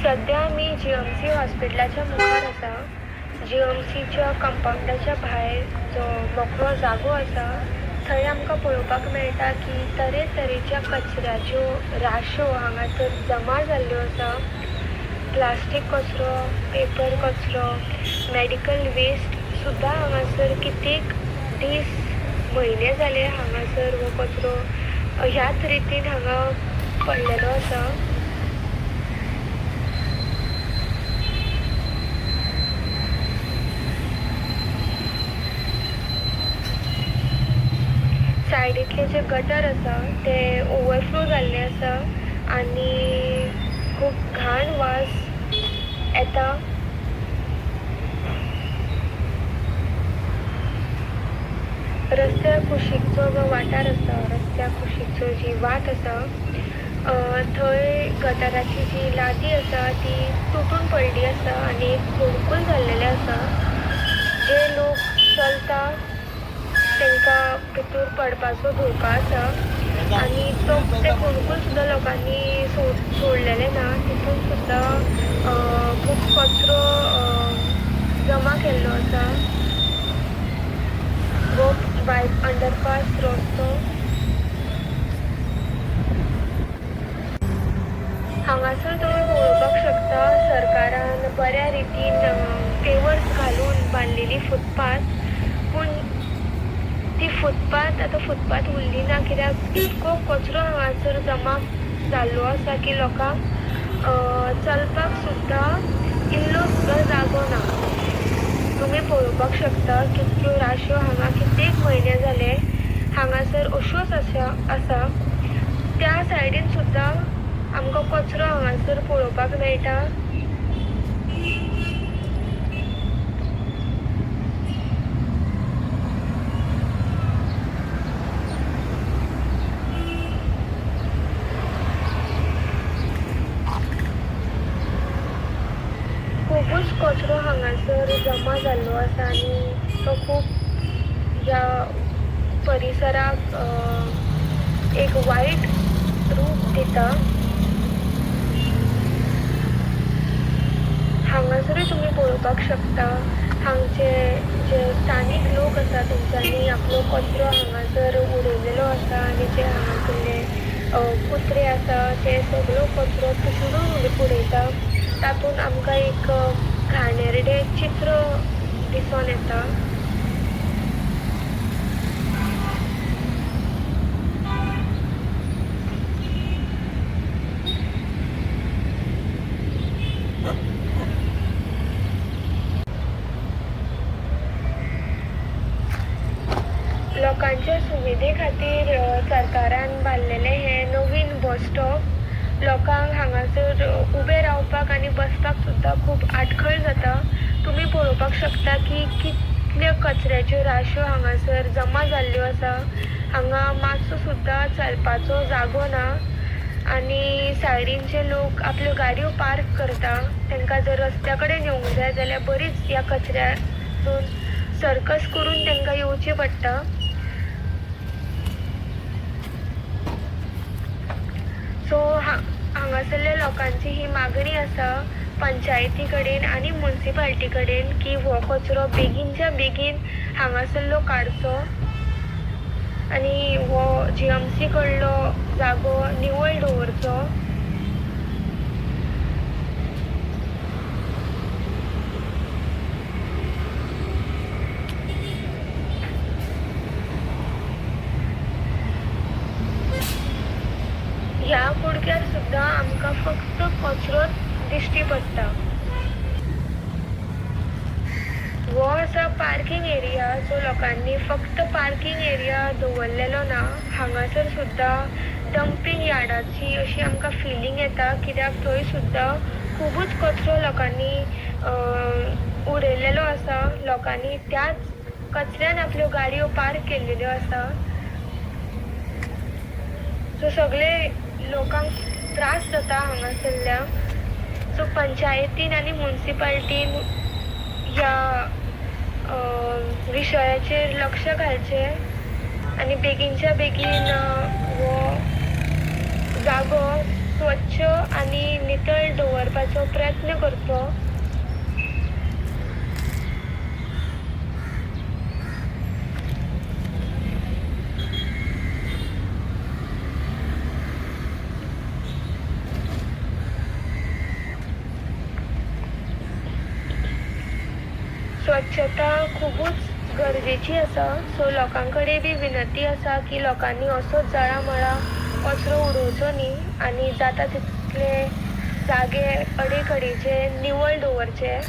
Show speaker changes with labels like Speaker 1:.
Speaker 1: सध्या मी GMC हॉस्पिटलाच्या मुखार आसा. GMCच्या कंपाउंडाच्या भायर जो मोकळो जागो आसा थंय आमकां पळोवपाक मेळटा की तरेतरेच्या कचऱ्याच्यो राशो हांगासर जमा जाल्ल्यो आसा. प्लास्टीक कचरो, पेपर कचरो, मेडिकल वेस्ट सुद्दां हांगासर कित्येक दीस म्हयने जाले हांगासर हो कचरो ह्याच रितीन हांगा पडलेलो आसा. सायडीतले जे गटर आसा ते ओवरफ्लो जाल्ले आसा आनी खूब घाण वास येता. रस्त्या कुशीकचो जो वाठार आसा, रस्त्या कुशीकचो जी वाट आसा थंय गटाराची जी लादी आसा ती तुटून पडली आसा आनी फोणकूल जाल्लेले आसा. जे लोक चलता तांकां भितर पडपाचो धोको आसा आनी ते फोणकूल सुद्दां लोकांनी सोडलेले ना. तितून सुद्दां खूब कचरो जमा केल्लो आसा. वो अंडरपास रस्तो हांगासर तुमी पळोवपाक शकता सरकारान बऱ्या रितीन पेवर्स घालून बांदलेली फुटपाथ. पूण ती फुटपाथ आतां फुटपाथ उरली ना कित्याक इतको कचरो हांगासर जमा जाल्लो आसा की लोकांक चलपाक सुद्दां इल्लो सुद्दां जागो ना. तुमी पळोवपाक शकता कितल्यो राशो हांगा कित्येक म्हयने जाले हांगासर अश्योच आसा. त्या सायडीन सुद्दां आमकां कचरो हांगासर पळोवपाक मेळटा. खूबच कचरो हांगासर जमा जाल्लो आसा आनी तो खूब ह्या परिसराक एक वायट रूप दिता. हांगासरूय तुमी पळोवपाक शकता हांगचे जे स्थानीक लोक आसा तेंच्यांनी आपलो कचरो हांगासर उडयलेलो आसा आनी जे हांगासरले कुत्रे आसा ते सगळो कचरो कुसडून उडयता. तातूंत आमकां एक घाणेरडें चित्र दिसून येता. लोकांच्या सुविधे खातीर सरकारान बांदलेले हे नवीन बस स्टॉप लोकांक हांगासर उबे रावपाक आनी बसपाक सुद्दां खूब आडखळ जाता. तुमी पळोवपाक शकता की कितल्यो कचऱ्याच्यो राशो हांगासर जमा जाल्ल्यो आसा. हांगा मातसो सुद्दां चलपाचो जागो ना आनी सायडीनचे लोक आपल्यो गाडयो पार्क करता. तांकां जर रस्त्या कडेन येवंक जाय जाल्यार बरीच ह्या कचऱ्यातून सर्कस करून तांकां येवचें पडटा. सो हांगासरल्या लोकांची ही मागणी आसा पंचायती कडेन आनी म्युनिसिपालिटी कडेन की हो कचरो बेगीनच्या बेगीन हांगासरलो काडचो आनी हो GMC कडलो जागो निवळ दवरचो. ह्या कुडक्यार सुद्दां आमकां फक्त कचरोच दिश्टी पडटा. हो आसा पार्किंग एरिया जो लोकांनी फक्त पार्किंग एरिया दवरलेलो ना. हांगासर सुद्दां डंपिंग यार्डाची अशी आमकां फिलींग येता कित्याक थंय सुद्दां खुबूच कचरो लोकांनी उडयलेलो आसा. लोकांनी त्याच कचऱ्यान आपल्यो गाडयो पार्क केल्लेल्यो आसा. सो सगळे लोकांक त्रास जाता हांगासरल्या. सो पंचायतीन आनी म्युनिसिपालिटीन ह्या विशयाचेर लक्ष घालचें आनी बेगीनच्या बेगीन हो जागो स्वच्छ आनी नितळ दवरपाचो प्रयत्न करचो. स्वच्छता खूबच गरजेची आसा. सो लोकां कडेन बी विनंती आसा की लोकांनी असोच जळामळा कचरो उडोवचो न्ही आनी जाता तितले जागे अडेकडेचे निवळ दवरचे.